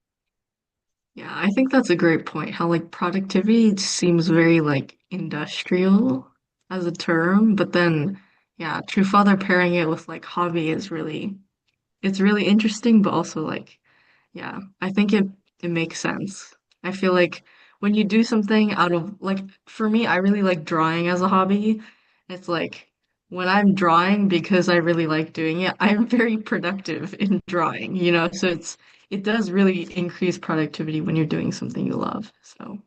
Speaker 1: Yeah, I think that's a great point. How like productivity seems very like industrial as a term, but then yeah, True Father pairing it with like hobby is really it's really interesting, but also like yeah, I think it makes sense. I feel like when you do something out of like for me, I really like drawing as a hobby. It's like when I'm drawing because I really like doing it, I'm very productive in drawing, So it does really increase productivity when you're doing something you love. So,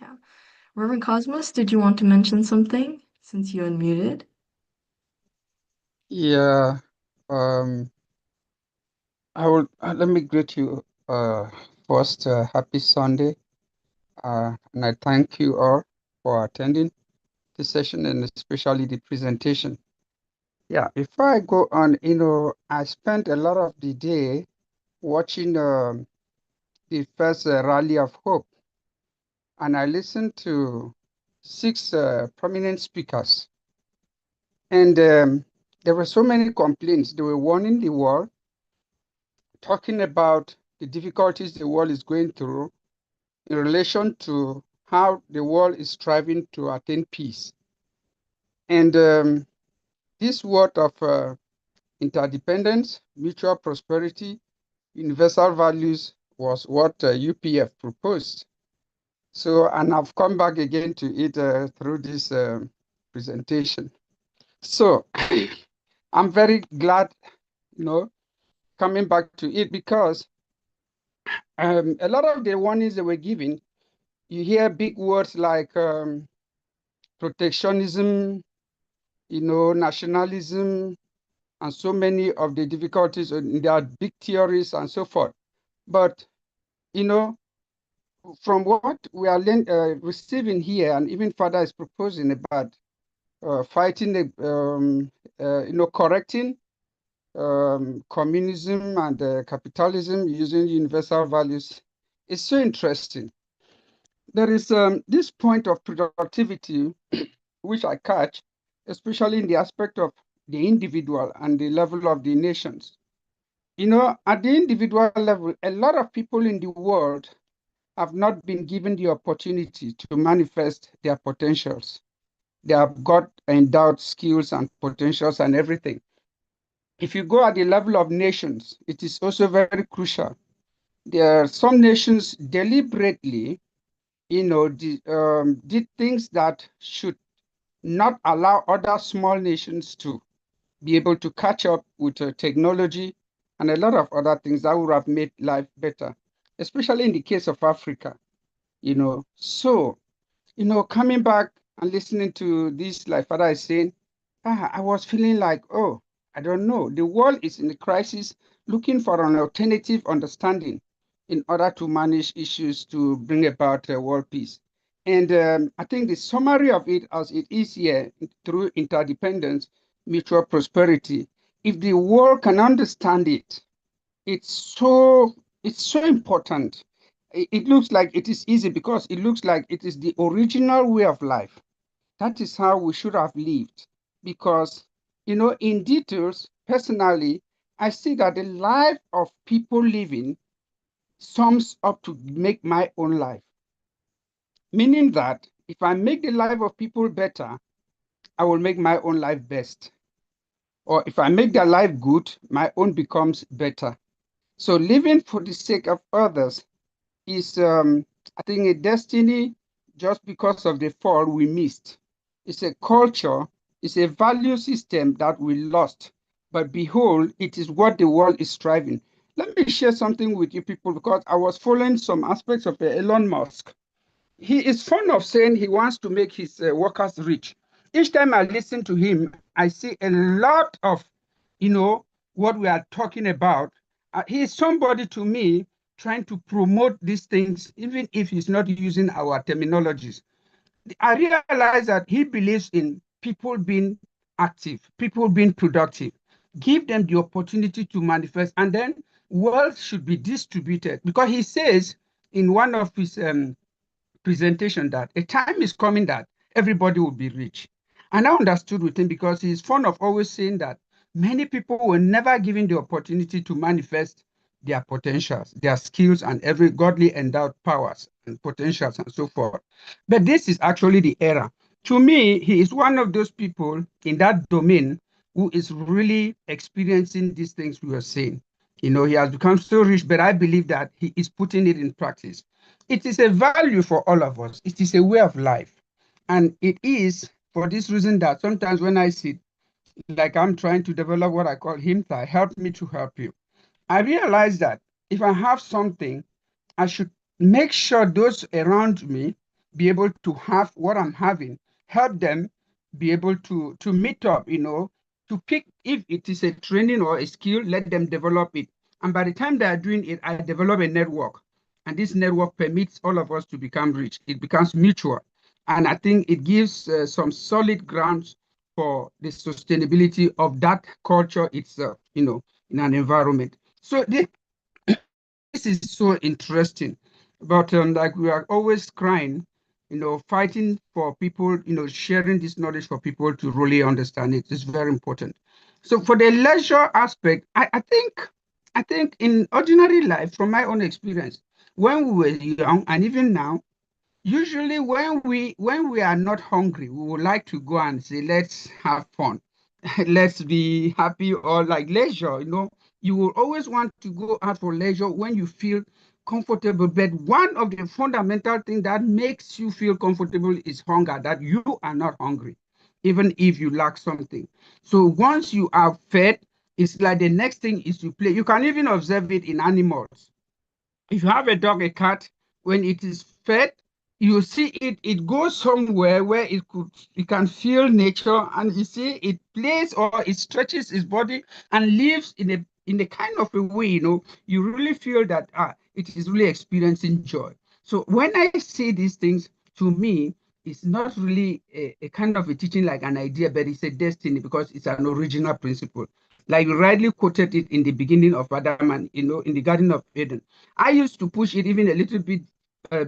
Speaker 1: yeah. Reverend Cosmos, did you want to mention something since you unmuted?
Speaker 5: Yeah, um, I will let me greet you first. Happy Sunday, and I thank you all for attending the session and especially the presentation. Yeah, before I go on, I spent a lot of the day watching the first Rally of Hope, and I listened to six prominent speakers, and there were so many complaints. They were warning the world, talking about the difficulties the world is going through in relation to how the world is striving to attain peace. And this word of interdependence, mutual prosperity, universal values was what UPF proposed. So, and I've come back again to it through this presentation. So, I'm very glad, coming back to it, because a lot of the warnings they were giving, you hear big words like protectionism, nationalism, and so many of the difficulties. There are big theories and so forth. But, from what we are receiving here, and even Father is proposing about fighting, correcting communism and capitalism using universal values, is so interesting. There is this point of productivity, which I catch, especially in the aspect of the individual and the level of the nations. At the individual level, a lot of people in the world have not been given the opportunity to manifest their potentials. They have got endowed skills and potentials and everything. If you go at the level of nations, it is also very crucial. There are some nations deliberately, did things that should not allow other small nations to be able to catch up with technology and a lot of other things that would have made life better, especially in the case of Africa. So coming back and listening to this, like Father is saying, I was feeling like, oh, I don't know. The world is in a crisis, looking for an alternative understanding in order to manage issues to bring about world peace. And I think the summary of it, as it is here, through interdependence, mutual prosperity, if the world can understand it, it's so it's so important. It looks like it is easy because it looks like it is the original way of life. That is how we should have lived. Because, in details, personally, I see that the life of people living sums up to make my own life. Meaning that if I make the life of people better, I will make my own life best. Or if I make their life good, my own becomes better. So living for the sake of others is, I think, a destiny just because of the fall we missed. It's a culture, it's a value system that we lost. But behold, it is what the world is striving. Let me share something with you people because I was following some aspects of Elon Musk. He is fond of saying he wants to make his workers rich. Each time I listen to him, I see a lot of, what we are talking about. He is somebody to me trying to promote these things, even if he's not using our terminologies. I realize that he believes in people being active, people being productive. Give them the opportunity to manifest, and then wealth should be distributed. Because he says in one of his presentation that a time is coming that everybody will be rich. And I understood with him because he's fond of always saying that many people were never given the opportunity to manifest their potentials, their skills, and every godly endowed powers and potentials and so forth. But this is actually the era. To me, he is one of those people in that domain who is really experiencing these things we are saying. He has become so rich, but I believe that he is putting it in practice. It is a value for all of us. It is a way of life. And it is for this reason that sometimes when I sit, like I'm trying to develop what I call himta, help me to help you. I realize that if I have something, I should make sure those around me be able to have what I'm having, help them be able to meet up, to pick if it is a training or a skill, let them develop it. And by the time they are doing it, I develop a network. And this network permits all of us to become rich. It becomes mutual. And I think it gives some solid grounds for the sustainability of that culture itself, in an environment. So this is so interesting. But like we are always crying, fighting for people, sharing this knowledge for people to really understand it is very important. So for the leisure aspect, I think in ordinary life, from my own experience, when we were young and even now, usually when we are not hungry, we would like to go and say, let's have fun. Let's be happy or like leisure, you will always want to go out for leisure when you feel comfortable. But one of the fundamental things that makes you feel comfortable is hunger, that you are not hungry, even if you lack something. So once you are fed, it's like the next thing is to play. You can even observe it in animals. If you have a dog, a cat, when it is fed, you see it goes somewhere where it can feel nature, and you see it plays or it stretches its body and lives in a kind of a way, you really feel that it is really experiencing joy. So when I see these things, to me, it's not really a kind of a teaching like an idea, but it's a destiny because it's an original principle. Like you rightly quoted it in the beginning of Adam and in the Garden of Eden. I used to push it even a little bit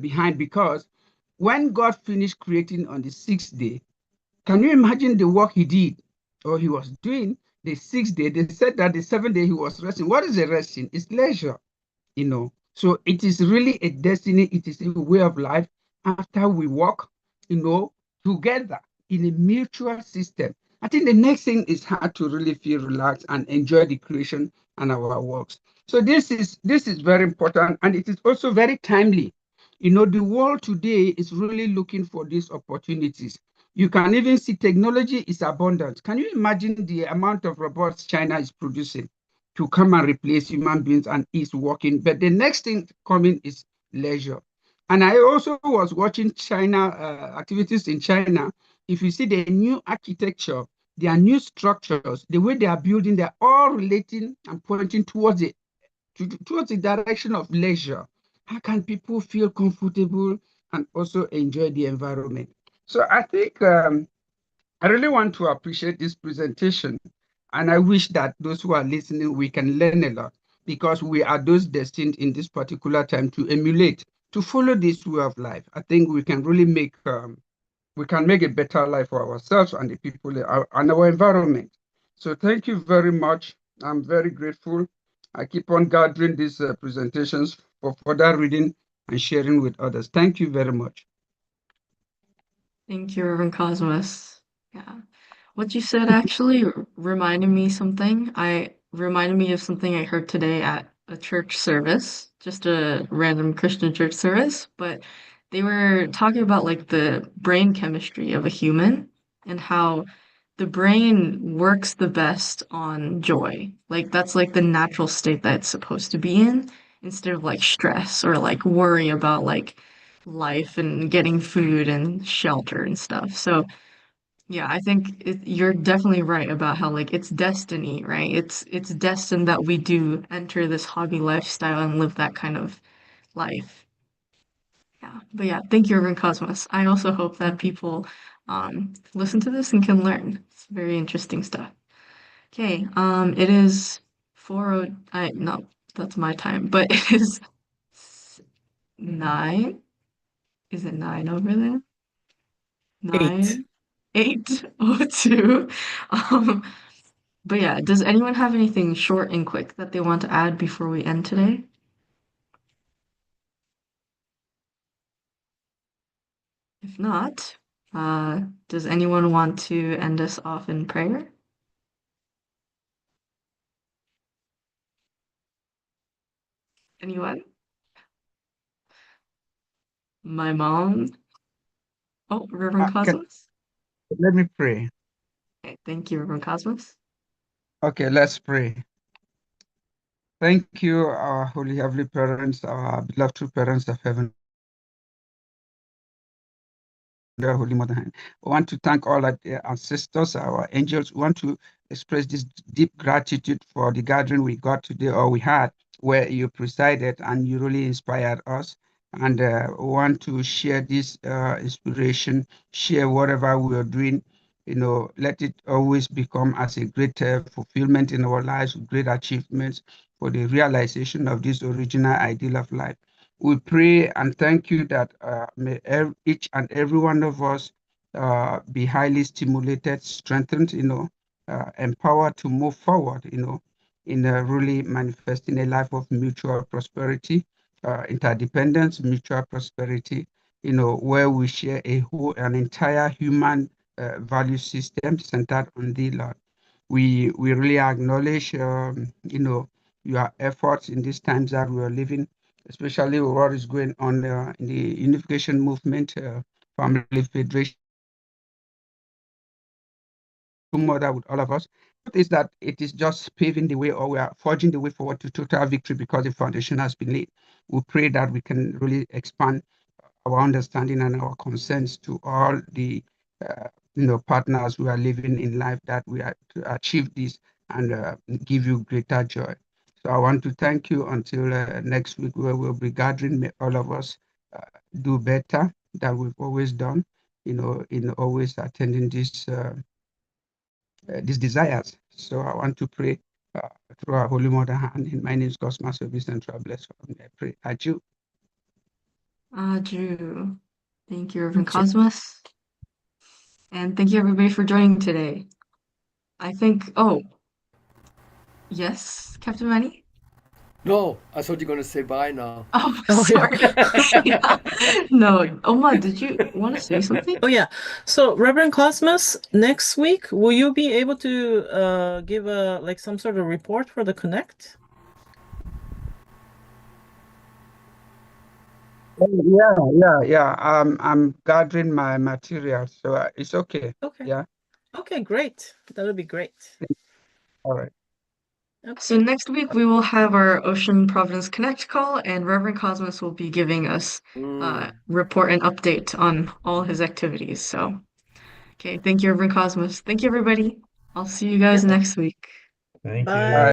Speaker 5: behind because when God finished creating on the sixth day, can you imagine the work he did or he was doing the sixth day? They said that the seventh day he was resting. What is a resting? It's leisure, So it is really a destiny, it is a way of life after we walk, together in a mutual system. I think the next thing is how to really feel relaxed and enjoy the creation and our works. So this is very important, and it is also very timely. The world today is really looking for these opportunities. You can even see technology is abundant. Can you imagine the amount of robots China is producing to come and replace human beings and is working? But the next thing coming is leisure. And I also was watching China activities in China. If you see the new architecture, their new structures, the way they are building, they're all relating and pointing towards the direction of leisure. How can people feel comfortable and also enjoy the environment? So I think I really want to appreciate this presentation, and I wish that those who are listening, we can learn a lot, because we are those destined in this particular time to emulate, to follow this way of life. I think we can make a better life for ourselves and the people and our environment. So thank you very much. I'm very grateful. I keep on gathering these presentations for further reading and sharing with others. Thank you very much.
Speaker 1: Thank you, Reverend Cosmos. Yeah. What you said actually reminded me something. I reminded me of something I heard today at a church service, just a random Christian church service, but they were talking about like the brain chemistry of a human and how the brain works the best on joy. Like that's like the natural state that it's supposed to be in instead of like stress or like worry about like life and getting food and shelter and stuff. So yeah, I think you're definitely right about how like it's destiny, right? It's destined that we do enter this hobby lifestyle and live that kind of life. Yeah. But yeah, thank you, Reverend Cosmos. I also hope that people listen to this and can learn. It's very interesting stuff. Okay, it is 4 I no, that's my time, but it is 9. Is it 9 over there?
Speaker 2: Eight.
Speaker 1: 9, 8:02. Um, but yeah, does anyone have anything short and quick that they want to add before we end today? If not, does anyone want to end us off in prayer? Anyone? My mom? Oh, Reverend Cosmos?
Speaker 5: Let me pray.
Speaker 1: Okay, thank you, Reverend Cosmos.
Speaker 5: Okay, let's pray. Thank you, our holy heavenly parents, our beloved true parents of heaven, their holy mother hand. We want to thank all our ancestors, our angels. We want to express this deep gratitude for the gathering we got today, or we had, where you presided and you really inspired us. And we want to share this inspiration, share whatever we are doing. Let it always become as a great fulfillment in our lives, great achievements for the realization of this original ideal of life. We pray and thank you that may each and every one of us be highly stimulated, strengthened, empowered to move forward, in really manifesting a life of mutual prosperity, interdependence, mutual prosperity, where we share an entire human value system centered on the Lord. We really acknowledge, your efforts in these times that we are living, especially what is going on in the unification movement, family federation, mother with all of us. Is that it is just paving the way, or we are forging the way forward to total victory because the foundation has been laid. We pray that we can really expand our understanding and our concerns to all the partners who are living in life, that we are to achieve this and give you greater joy. So I want to thank you until next week, where we'll be gathering. May all of us uh, do better than we've always done, in always attending these desires. So I want to pray uh, through our Holy Mother hand. In my name is Cosmas Service and Travelers. I pray. Adieu.
Speaker 1: Drew. Thank you, Reverend Cosmos. And thank you everybody for joining today. I think, oh, yes, Captain Manny?
Speaker 3: No, I thought you were gonna say bye now.
Speaker 1: Oh,
Speaker 2: Oh yeah.
Speaker 1: sorry. Yeah. No, Oma, did you want to say something?
Speaker 2: Oh yeah. So Reverend Cosmos, next week, will you be able to give a like some sort of report for the Connect?
Speaker 5: Oh, yeah. I'm gathering my material, so it's okay.
Speaker 2: Okay.
Speaker 5: Yeah.
Speaker 2: Okay, great. That would be great.
Speaker 5: All right.
Speaker 1: So
Speaker 2: Okay.
Speaker 1: next week we will have our Ocean Providence Connect call, and Reverend Cosmos will be giving us
Speaker 3: Mm.
Speaker 1: report and update on all his activities. So, okay, thank you, Reverend Cosmos. Thank you, everybody. I'll see you guys
Speaker 2: Yeah.
Speaker 1: next week.
Speaker 4: Thank
Speaker 5: Bye.
Speaker 4: you.
Speaker 2: Bye.